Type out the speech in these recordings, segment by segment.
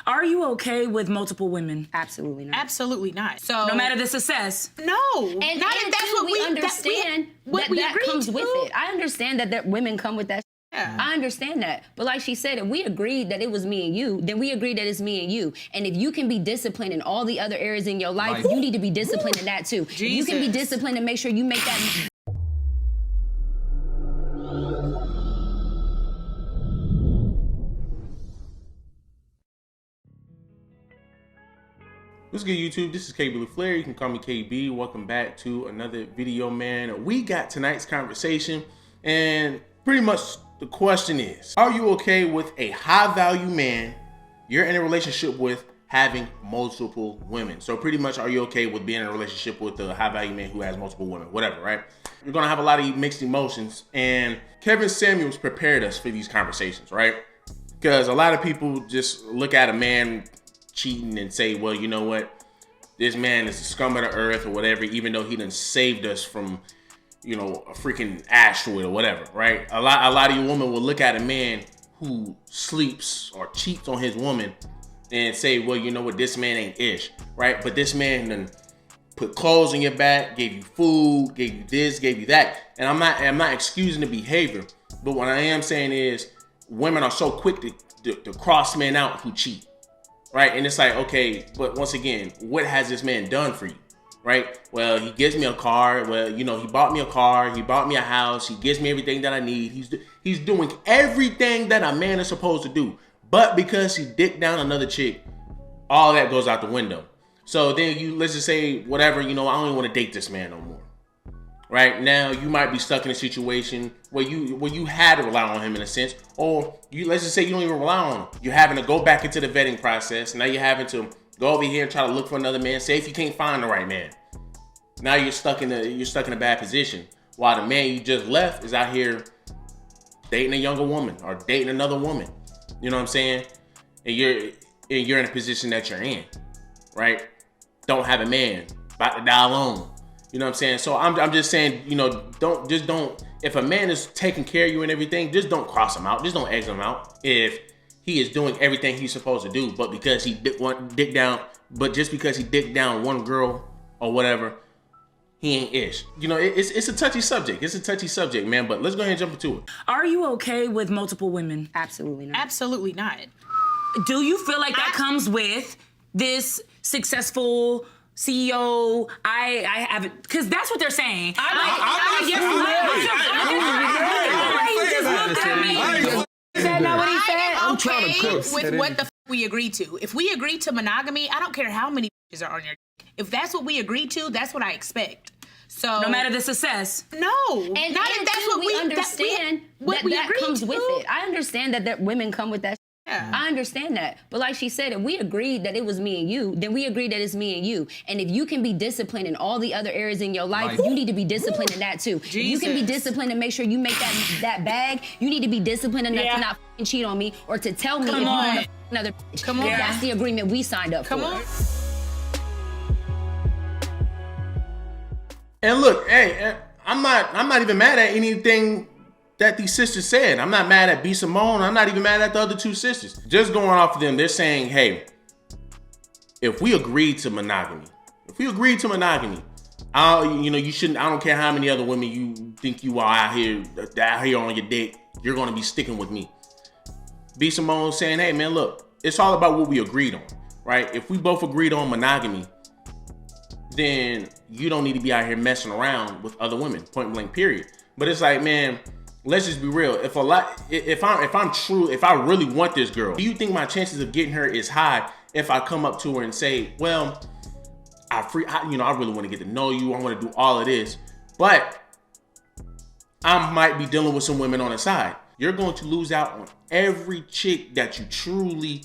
Are you okay with multiple women? Absolutely not. Absolutely not. So No matter the success. no, And not if that's what we understand that agreed comes to. with it. I understand that women come with that. Yeah. I understand that. But like she said, if we agreed that it was me and you, then we agreed that it's me and you. And if you can be disciplined in all the other areas in your life, you need to be disciplined in that too. If you can be disciplined and make sure you make that. What's good, YouTube? This is KB Flair. You can call me KB. Welcome back to another video, man. We got tonight's conversation, and pretty much the question is, are you okay with a high-value man you're in a relationship with having multiple women? So pretty much, are you okay with being in a relationship with a high-value man who has multiple women? Whatever, right? You're gonna have a lot of mixed emotions, and Kevin Samuels prepared us for these conversations, right? Because a lot of people just look at a man cheating and say, well, you know what, this man is the scum of the earth or whatever, even though he done saved us from, you know, a freaking asteroid or whatever, right? A lot of you women will look at a man who sleeps or cheats on his woman and say, well, you know what, this man ain't ish, right? But this man done put clothes on your back, gave you food, gave you this, gave you that. And I'm not excusing the behavior, but what I am saying is women are so quick to cross men out who cheat. Right, and it's like, okay, but once again, what has this man done for you, right? Well, he gives me a car. Well, you know, he bought me a car. He bought me a house. He gives me everything that I need. He's doing everything that a man is supposed to do. But because he dicked down another chick, all that goes out the window. So then let's just say, whatever, you know, I don't even want to date this man no more. Right now, you might be stuck in a situation where you had to rely on him in a sense, or let's just say you don't even rely on him. You're having to go back into the vetting process. Now you're having to go over here and try to look for another man. Say if you can't find the right man, now you're stuck in a bad position. While the man you just left is out here dating a younger woman or dating another woman. You know what I'm saying? And you're in a position that you're in, right? Don't have a man, about to die alone. You know what I'm saying? So I'm just saying, you know, don't, if a man is taking care of you and everything, just don't cross him out. Just don't exit him out. If he is doing everything he's supposed to do, but because he dick down one girl or whatever, he ain't ish. You know, it's a touchy subject. It's a touchy subject, man, but let's go ahead and jump into it. Are you okay with multiple women? Absolutely not. Absolutely not. Do you feel like that comes with this successful CEO? I haven't, because that's what they're saying. Is that not what he said? I'm trying to cook with what the we agree to. If we agree to monogamy, I don't care how many bitches are on your dick. If that's what we agree to, that's what I expect. So no matter the success. No, and not if that's what we understand. That comes with it. I understand that women come with that. Yeah. I understand that. But like she said, if we agreed that it was me and you, then we agreed that it's me and you. And if you can be disciplined in all the other areas in your life, you need to be disciplined in that too. If you can be disciplined and make sure you make that bag, you need to be disciplined enough to not cheat on me or to tell me if you want another bitch. Come on. That's the agreement we signed up for. Come on. And look, hey, I'm not even mad at anything that these sisters said. I'm not mad at B. Simone. I'm not even mad at the other two sisters. Just going off of them, they're saying, hey, if we agreed to monogamy, you shouldn't, I don't care how many other women you think you are out here on your dick, you're gonna be sticking with me. B. Simone saying, hey man, look, it's all about what we agreed on, right? If we both agreed on monogamy, then you don't need to be out here messing around with other women, point blank, period. But it's like, man, let's just be real. If I really want this girl, do you think my chances of getting her is high if I come up to her and say, well, I really want to get to know you. I want to do all of this, but I might be dealing with some women on the side. You're going to lose out on every chick that you truly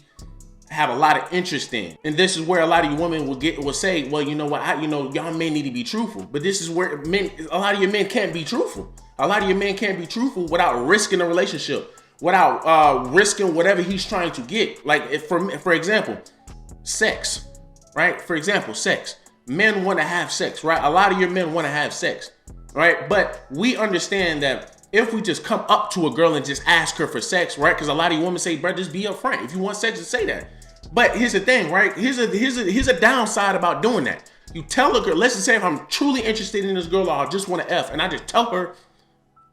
have a lot of interest in. And this is where a lot of you women will say, well, you know what, y'all may need to be truthful. But this is where a lot of your men can't be truthful. A lot of your men can't be truthful without risking a relationship, without risking whatever he's trying to get. Like, if for example, sex, right? For example, sex. Men want to have sex, right? A lot of your men want to have sex, right? But we understand that if we just come up to a girl and just ask her for sex, right? Because a lot of you women say, bro, just be upfront. If you want sex, just say that. But here's the thing, right? Here's a downside about doing that. You tell a girl, let's just say if I'm truly interested in this girl, or I just want to F, and I just tell her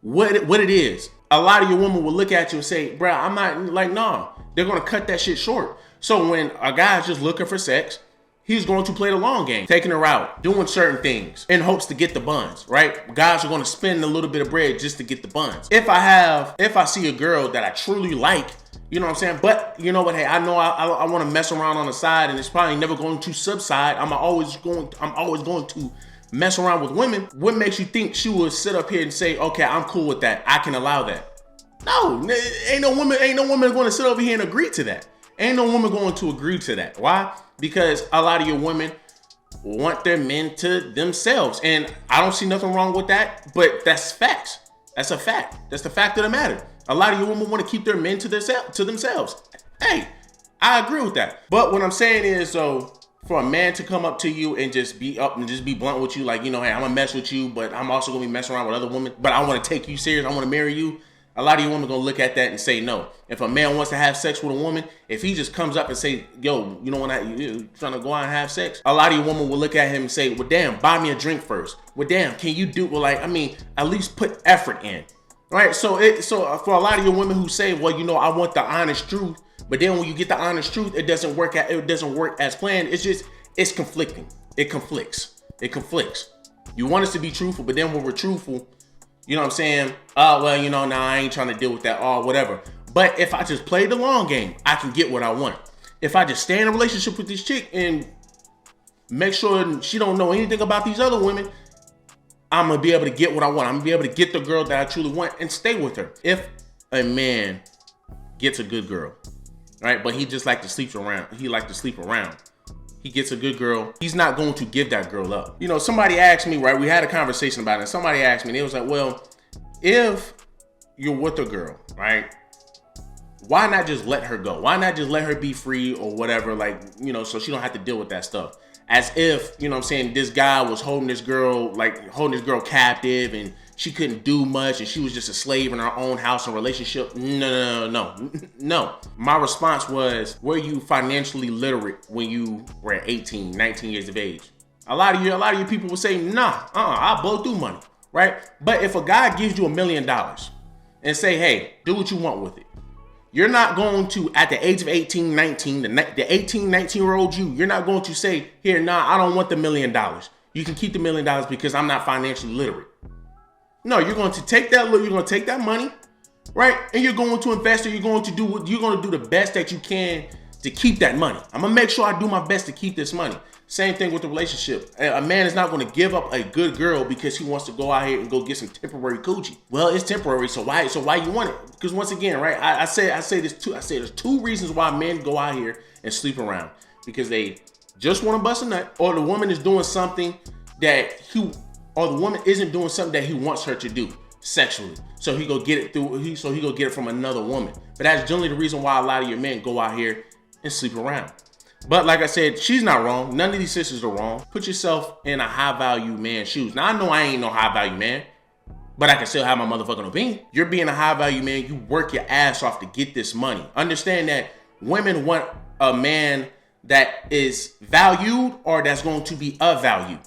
what it is. A lot of your women will look at you and say, bruh, I'm not, like, nah. They're going to cut that shit short. So when a guy's just looking for sex, he's going to play the long game, taking her out, doing certain things in hopes to get the buns, right? Guys are going to spend a little bit of bread just to get the buns. If I see a girl that I truly like, you know what I'm saying? But you know what? Hey, I know I want to mess around on the side, and it's probably never going to subside. I'm always going to mess around with women. What makes you think she will sit up here and say, okay, I'm cool with that, I can allow that? No, ain't no woman going to sit over here and agree to that. Ain't no woman going to agree to that. Why? Because a lot of your women want their men to themselves, and I don't see nothing wrong with that. But that's facts. That's a fact. That's the fact of the matter. A lot of you women want to keep their men to themselves. Hey, I agree with that. But what I'm saying is, so for a man to come up to you and just be up and just be blunt with you, like, you know, hey, I'm gonna mess with you, but I'm also gonna be messing around with other women, but I want to take you serious, I want to marry you. A lot of you women gonna look at that and say no. If a man wants to have sex with a woman, if he just comes up and say, yo, you know what, you trying to go out and have sex? A lot of you women will look at him and say, well, damn, buy me a drink first. Well, damn, can you do, well, like, I mean, at least put effort in. Right, so for a lot of your women who say, well, you know, I want the honest truth, but then when you get the honest truth, it doesn't work as planned. It's conflicting. It conflicts. You want us to be truthful, but then when we're truthful, you know what I'm saying? Well, you know, nah, I ain't trying to deal with that or whatever. But if I just play the long game, I can get what I want. If I just stay in a relationship with this chick and make sure she don't know anything about these other women, I'm gonna be able to get what I want. I'm gonna be able to get the girl that I truly want and stay with her. If a man gets a good girl, right, but he just like to sleep around. He gets a good girl. He's not going to give that girl up. You know, somebody asked me, right, we had a conversation about it. Somebody asked me, and it was like, well, if you're with a girl, right, why not just let her go? Why not just let her be free or whatever, like, you know, so she don't have to deal with that stuff? As if, you know what I'm saying, this guy was holding this girl captive and she couldn't do much and she was just a slave in her own house and relationship. No. My response was, were you financially literate when you were at 18, 19 years of age? A lot of you people will say, nah, I'll blow through money, right? But if a guy gives you $1 million and say, hey, do what you want with it, you're not going to, at the age of 18, 19, the 18, 19-year-old you're not going to say, here, nah, I don't want the $1 million. You can keep the $1 million because I'm not financially literate. No, you're going to take that money, right? And you're going to invest, or you're going to do the best that you can to keep that money. I'm going to make sure I do my best to keep this money. Same thing with the relationship. A man is not going to give up a good girl because he wants to go out here and go get some temporary coochie. Well, it's temporary, so why you want it? Because once again, right, I say there's two reasons why men go out here and sleep around. Because they just want to bust a nut, or the woman is doing something the woman isn't doing something that he wants her to do sexually. So he go get it from another woman. But that's generally the reason why a lot of your men go out here and sleep around. But like I said, she's not wrong. None of these sisters are wrong. Put yourself in a high-value man's shoes. Now, I know I ain't no high-value man, but I can still have my motherfucking opinion. You're being a high-value man. You work your ass off to get this money. Understand that women want a man that is valued or that's going to be of value,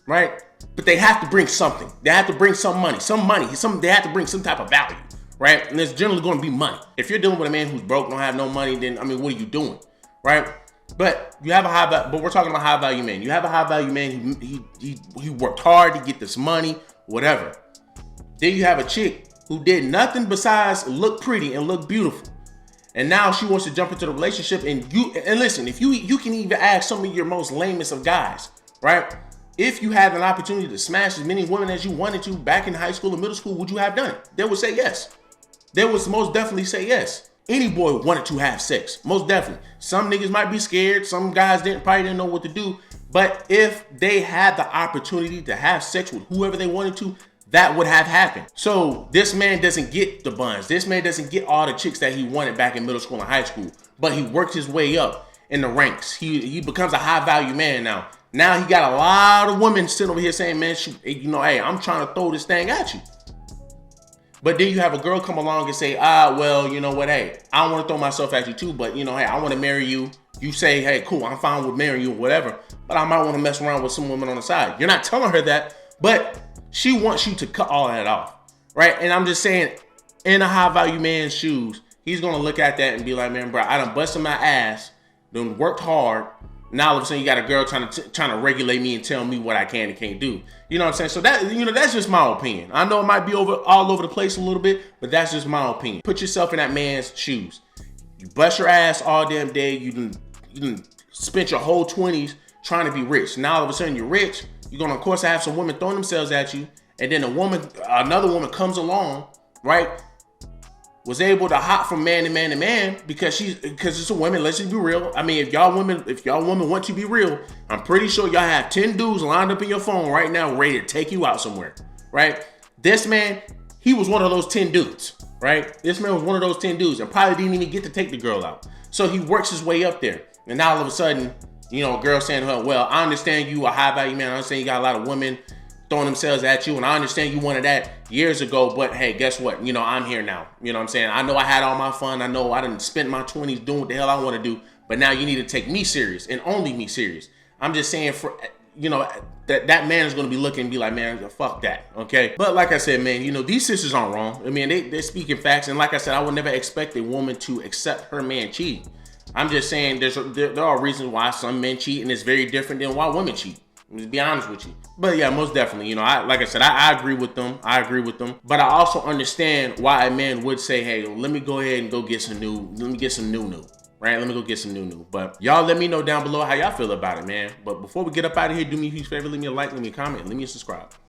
right? But they have to bring something. They have to bring some money. They have to bring some type of value, right? And it's generally going to be money. If you're dealing with a man who's broke, don't have no money, then, I mean, what are you doing, right? But we're talking about high value men. You have a high value man, he worked hard to get this money, whatever. Then you have a chick who did nothing besides look pretty and look beautiful. And now she wants to jump into the relationship, and listen, if you can even ask some of your most lamest of guys, right? If you had an opportunity to smash as many women as you wanted to back in high school or middle school, would you have done it? They would say yes. They would most definitely say yes. Any boy wanted to have sex, most definitely. Some niggas might be scared. Some guys probably didn't know what to do. But if they had the opportunity to have sex with whoever they wanted to, that would have happened. So this man doesn't get the buns. This man doesn't get all the chicks that he wanted back in middle school and high school. But he worked his way up in the ranks. He becomes a high value man now. Now he got a lot of women sitting over here saying, man, hey, I'm trying to throw this thing at you. But then you have a girl come along and say, well, you know what, hey, I want to throw myself at you too, but, hey, I want to marry you. You say, hey, cool, I'm fine with marrying you or whatever, but I might want to mess around with some women on the side. You're not telling her that, but she wants you to cut all that off, right? And I'm just saying, in a high value man's shoes, he's gonna look at that and be like, man, bro, I done busted my ass, done worked hard. Now all of a sudden you got a girl trying to regulate me and tell me what I can and can't do. You know what I'm saying? So that, you know, that's just my opinion. I know it might be all over the place a little bit, but that's just my opinion. Put yourself in that man's shoes. You bust your ass all damn day. You done spent your whole 20s trying to be rich. Now all of a sudden you're rich. You're gonna, of course, have some women throwing themselves at you, and then another woman comes along, right? Was able to hop from man to man to man because it's a woman. Let's just be real. I mean, if y'all women want to be real, I'm pretty sure y'all have 10 dudes lined up in your phone right now ready to take you out somewhere, right? This man, he was one of those 10 dudes, right? This man was one of those 10 dudes and probably didn't even get to take the girl out. So he works his way up there. And now all of a sudden, you know, a girl saying to her, well, I understand you a high value man. I understand you got a lot of women throwing themselves at you, and I understand you wanted that years ago, but hey, guess what? You know, I'm here now. You know what I'm saying? I know I had all my fun. I know I didn't spend my 20s doing what the hell I want to do, but now you need to take me serious and only me serious. I'm just saying, for, you know, that man is going to be looking and be like, man, fuck that, okay? But like I said, man, you know, these sisters aren't wrong. I mean, they're speaking facts, and like I said, I would never expect a woman to accept her man cheating. I'm just saying there are reasons why some men cheat, and it's very different than why women cheat. To be honest with you. But yeah, most definitely, you know, like I said, I agree with them. But I also understand why a man would say, hey, let me go ahead and go get some new, right? Let me go get some new. But y'all let me know down below how y'all feel about it, man. But before we get up out of here, do me a huge favor, leave me a like, leave me a comment, leave me a subscribe.